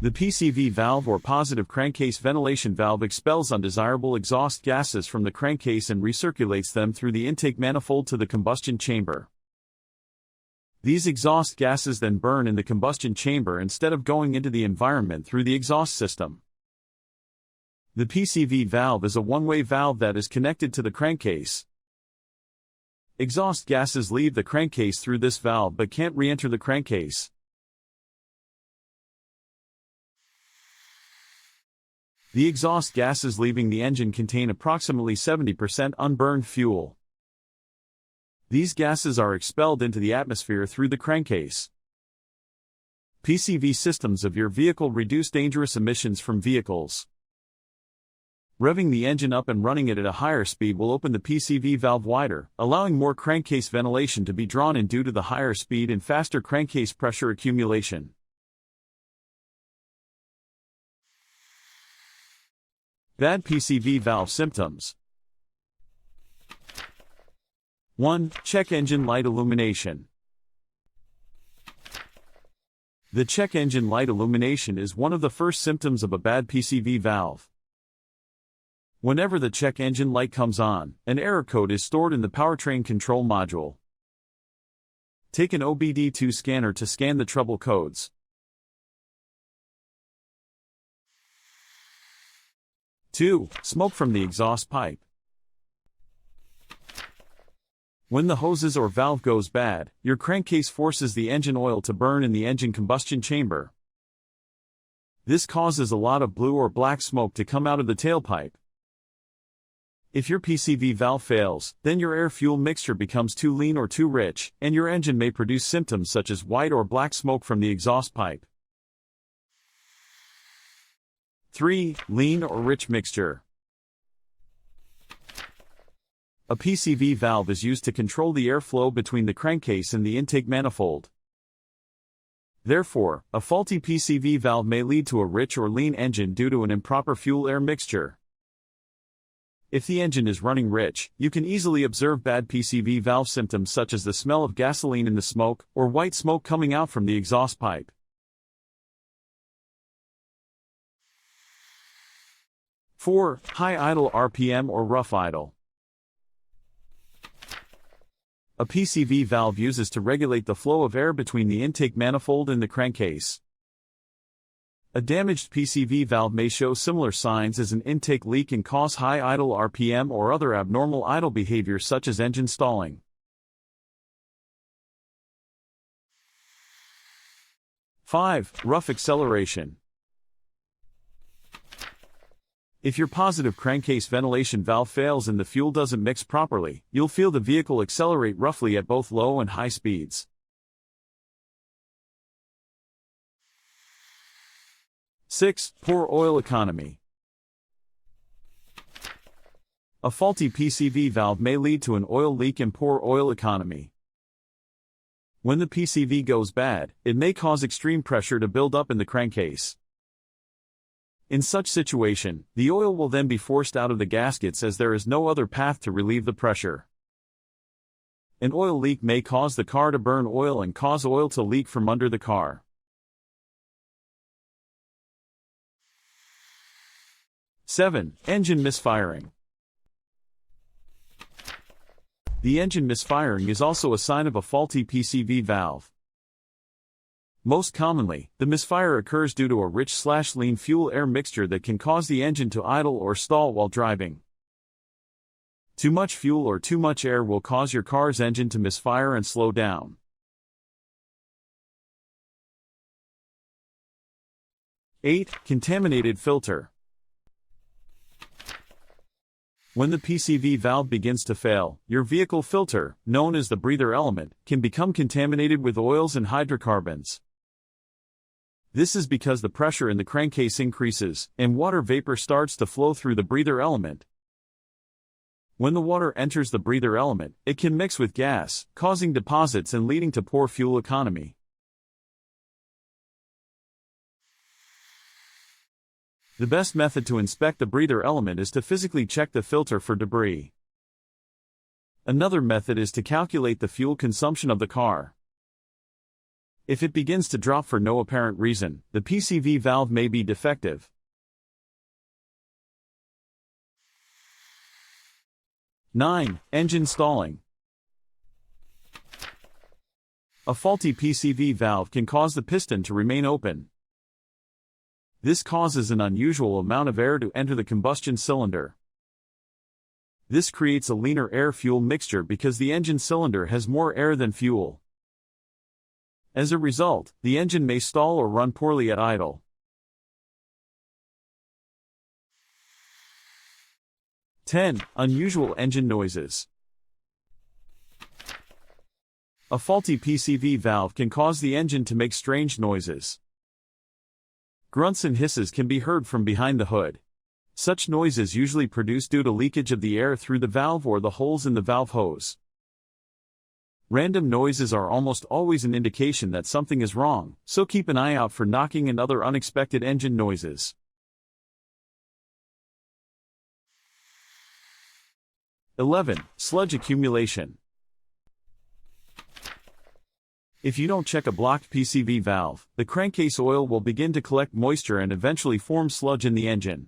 The PCV valve or positive crankcase ventilation valve expels undesirable exhaust gases from the crankcase and recirculates them through the intake manifold to the combustion chamber. These exhaust gases then burn in the combustion chamber instead of going into the environment through the exhaust system. The PCV valve is a one-way valve that is connected to the crankcase. Exhaust gases leave the crankcase through this valve but can't re-enter the crankcase. The exhaust gases leaving the engine contain approximately 70% unburned fuel. These gases are expelled into the atmosphere through the crankcase. PCV systems of your vehicle reduce dangerous emissions from vehicles. Revving the engine up and running it at a higher speed will open the PCV valve wider, allowing more crankcase ventilation to be drawn in due to the higher speed and faster crankcase pressure accumulation. Bad PCV valve symptoms. 1. Check engine light illumination. The check engine light illumination is one of the first symptoms of a bad PCV valve. Whenever the check engine light comes on, an error code is stored in the powertrain control module. Take an OBD2 scanner to scan the trouble codes. 2. Smoke from the exhaust pipe. When the hoses or valve goes bad, your crankcase forces the engine oil to burn in the engine combustion chamber. This causes a lot of blue or black smoke to come out of the tailpipe. If your PCV valve fails, then your air-fuel mixture becomes too lean or too rich, and your engine may produce symptoms such as white or black smoke from the exhaust pipe. 3. Lean or rich mixture. A PCV valve is used to control the airflow between the crankcase and the intake manifold. Therefore, a faulty PCV valve may lead to a rich or lean engine due to an improper fuel-air mixture. If the engine is running rich, you can easily observe bad PCV valve symptoms such as the smell of gasoline in the smoke, or white smoke coming out from the exhaust pipe. 4. High idle RPM or rough idle. A PCV valve uses to regulate the flow of air between the intake manifold and the crankcase. A damaged PCV valve may show similar signs as an intake leak and cause high idle RPM or other abnormal idle behavior such as engine stalling. 5. Rough acceleration. If your positive crankcase ventilation valve fails and the fuel doesn't mix properly, you'll feel the vehicle accelerate roughly at both low and high speeds. 6. Poor oil economy. A faulty PCV valve may lead to an oil leak and poor oil economy. When the PCV goes bad, it may cause extreme pressure to build up in the crankcase. In such situation, the oil will then be forced out of the gaskets as there is no other path to relieve the pressure. An oil leak may cause the car to burn oil and cause oil to leak from under the car. 7. Engine misfiring. The engine misfiring is also a sign of a faulty PCV valve. Most commonly, the misfire occurs due to a rich/lean fuel-air mixture that can cause the engine to idle or stall while driving. Too much fuel or too much air will cause your car's engine to misfire and slow down. 8. Contaminated filter. When the PCV valve begins to fail, your vehicle filter, known as the breather element, can become contaminated with oils and hydrocarbons. This is because the pressure in the crankcase increases, and water vapor starts to flow through the breather element. When the water enters the breather element, it can mix with gas, causing deposits and leading to poor fuel economy. The best method to inspect the breather element is to physically check the filter for debris. Another method is to calculate the fuel consumption of the car. If it begins to drop for no apparent reason, the PCV valve may be defective. 9. Engine stalling. A faulty PCV valve can cause the piston to remain open. This causes an unusual amount of air to enter the combustion cylinder. This creates a leaner air-fuel mixture because the engine cylinder has more air than fuel. As a result, the engine may stall or run poorly at idle. 10. Unusual engine noises. A faulty PCV valve can cause the engine to make strange noises. Grunts and hisses can be heard from behind the hood. Such noises usually produced due to leakage of the air through the valve or the holes in the valve hose. Random noises are almost always an indication that something is wrong, so keep an eye out for knocking and other unexpected engine noises. 11. Sludge accumulation. If you don't check a blocked PCV valve, the crankcase oil will begin to collect moisture and eventually form sludge in the engine.